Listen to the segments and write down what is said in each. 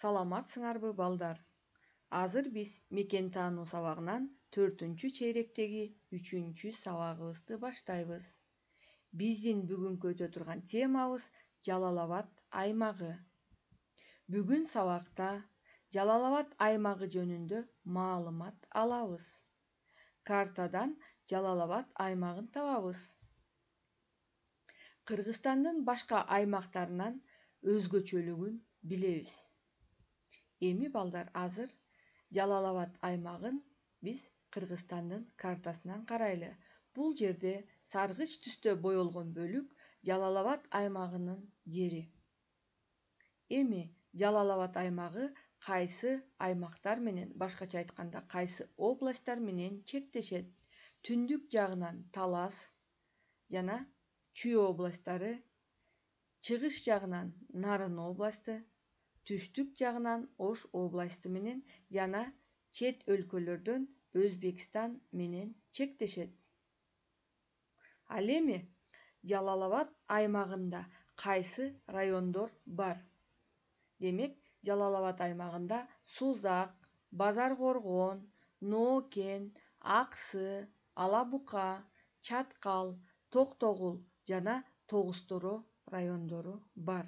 Саламатсыңарбы балдар? Азыр биз мекен таануу сабагынан 4-чейректеги 3-сабагыбызды баштайбыз. Биздин бүгүнкү өтө турган темабыз Жалал Абад аймагы. Бүгүн сабакта Жалал Абад аймагы жөнүндө маалымат алабыз. Картадан Жалал Абад аймагын табабыз. Кыргызстандын башка аймактарынан өзгөчөлүгүн билебиз. Эми балдар, азыр Жалал Абад аймагын биз Кыргызстандын картасынан карайлы. Бул жерде саргыч түстө боелгон бөлүк Жалал Абад аймагынын жери. Эми Жалал Абад аймагы кайсы аймактар менен, башкача айтканда, кайсы областтар менен чектешет? Түндүк жагынан Талас жана Чүй областтары, чыгыш жагынан Нарын областы, түштүк жагынан Ош областы менен жана чет өлкөлөрдөн Өзбекстан менен чектешет. Ал эми Жалал Абад аймагында кайсы райондор бар? Демек, Жалал Абад аймагында Сузак, Базар Коргон, Ноокен, Аксы, Ала Бука, Чаткал, Токтогул жана Тогуз-Торо райондору бар.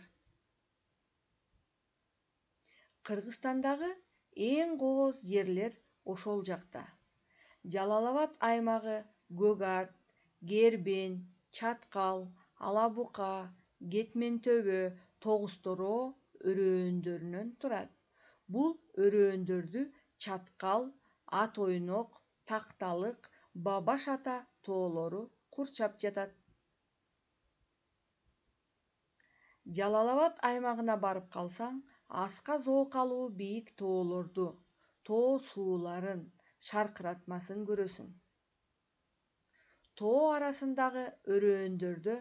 Кыргызстандагы эң кооз жерлер ошол жакта. Жалал Абад аймагы Көк Арт, Кербен, Чаткал, Ала Бука, Кетмен Төбө, Тогуз-Торо өрөөндөрүнөн турат. Бул өрөөндөрдү Чаткал, Ат Ойнок, Такталык, Бабаш Ата тоолору курчап жатат. Жалал Абад аймагына барып калсаң, аска зоок алуу бийик тоолорду, тоо сууларын, шаркыратмасын көрөсүң. Тоо арасындагы өрөөндөрдө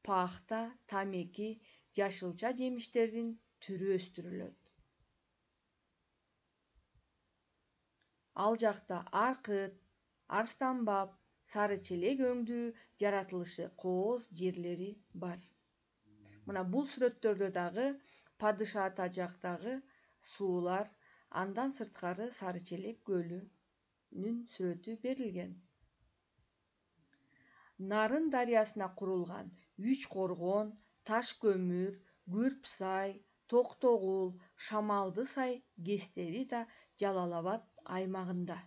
пахта, тамеки, жашылча жемиштердин түрү өстүрүлөт. Ал жакта Аркыт, Арстанбап, Сары Челек өңдүү жаратылышы кооз жерлери бар. Мына бул сүрөттөрдө дагы Падыша Ата жактагы суулар, андан сырткары Сары Челек көлүнүн сүрөтү берилген. Нарын дарыясына курулган Үч Коргон, Таш Көмүр, Күрп Сай, Токтогул, Шамалды Сай кестери да Жалал Абад аймагында.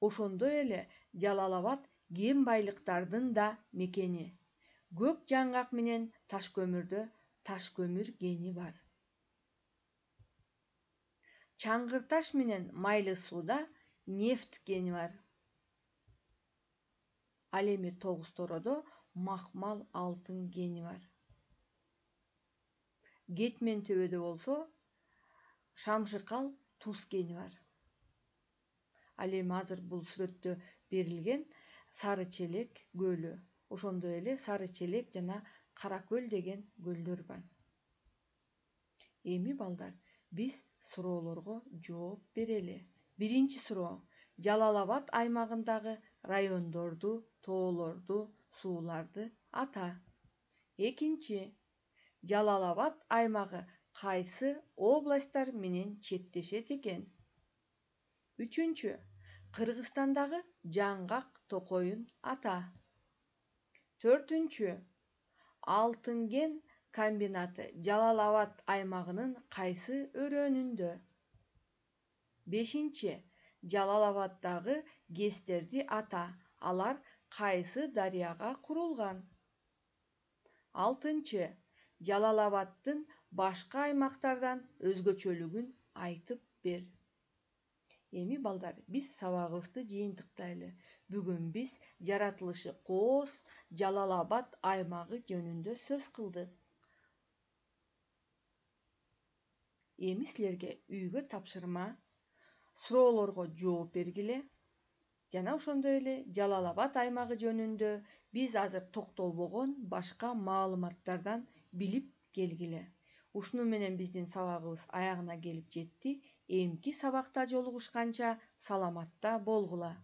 Ошондой эле Жалал Абад кен байлыктардын да мекени. Көк жаңгак менен Таш Көмүрдө таш көмүр кени бар. Чаңгыр таш менен Майлы сууда нефть кени бар. Ал эми Тогуз-Тородо макмал алтын кени бар. Кетмен Төбөдө болсо Шамшыкал туз кени бар. Ал эми азыр бул сүрөттө берилген Сары Челек көлү. Ошондой эле Сары Челек жана Кара көл деген көлдөр бар. Эми балдар, биз суроолорго жооп берели. Биринчи суроо: Жалал Абад аймагындагы райондорду, тоолорду, сууларды ата. Экинчи: Жалал Абад аймагы кайсы областтар менен чектешет экен? Үчүнчү: Кыргызстандагы жаңгак токойун ата. Төртүнчү: Алтын кен комбинаты Жалал Абад аймагынын кайсы өрөөнүндө? Бешинчи: Жалал Абаддагы ГЭСтерди ата. Алар кайсы дарыяга курулган? Алтынчы: Жалал Абаддын башка аймактардан өзгөчөлүгүн айтып бер. Эми балдар, биз сабагыбызды жыйынтыктайлы. Бүгүн биз жаратылышы кооз Жалал Абад аймагы жөнүндө сөз кылдык. Эми силерге үйгө тапшырма, суроолорго жооп бергиле. Жана ошондой эле Жалал Абад аймагы жөнүндө биз азыр токтолбогон башка маалыматтардан билип келгиле. Ушуну менен биздин сабагыбыз аягына келип жетти. Эмки сабакта жолугушканча саламатта болгула.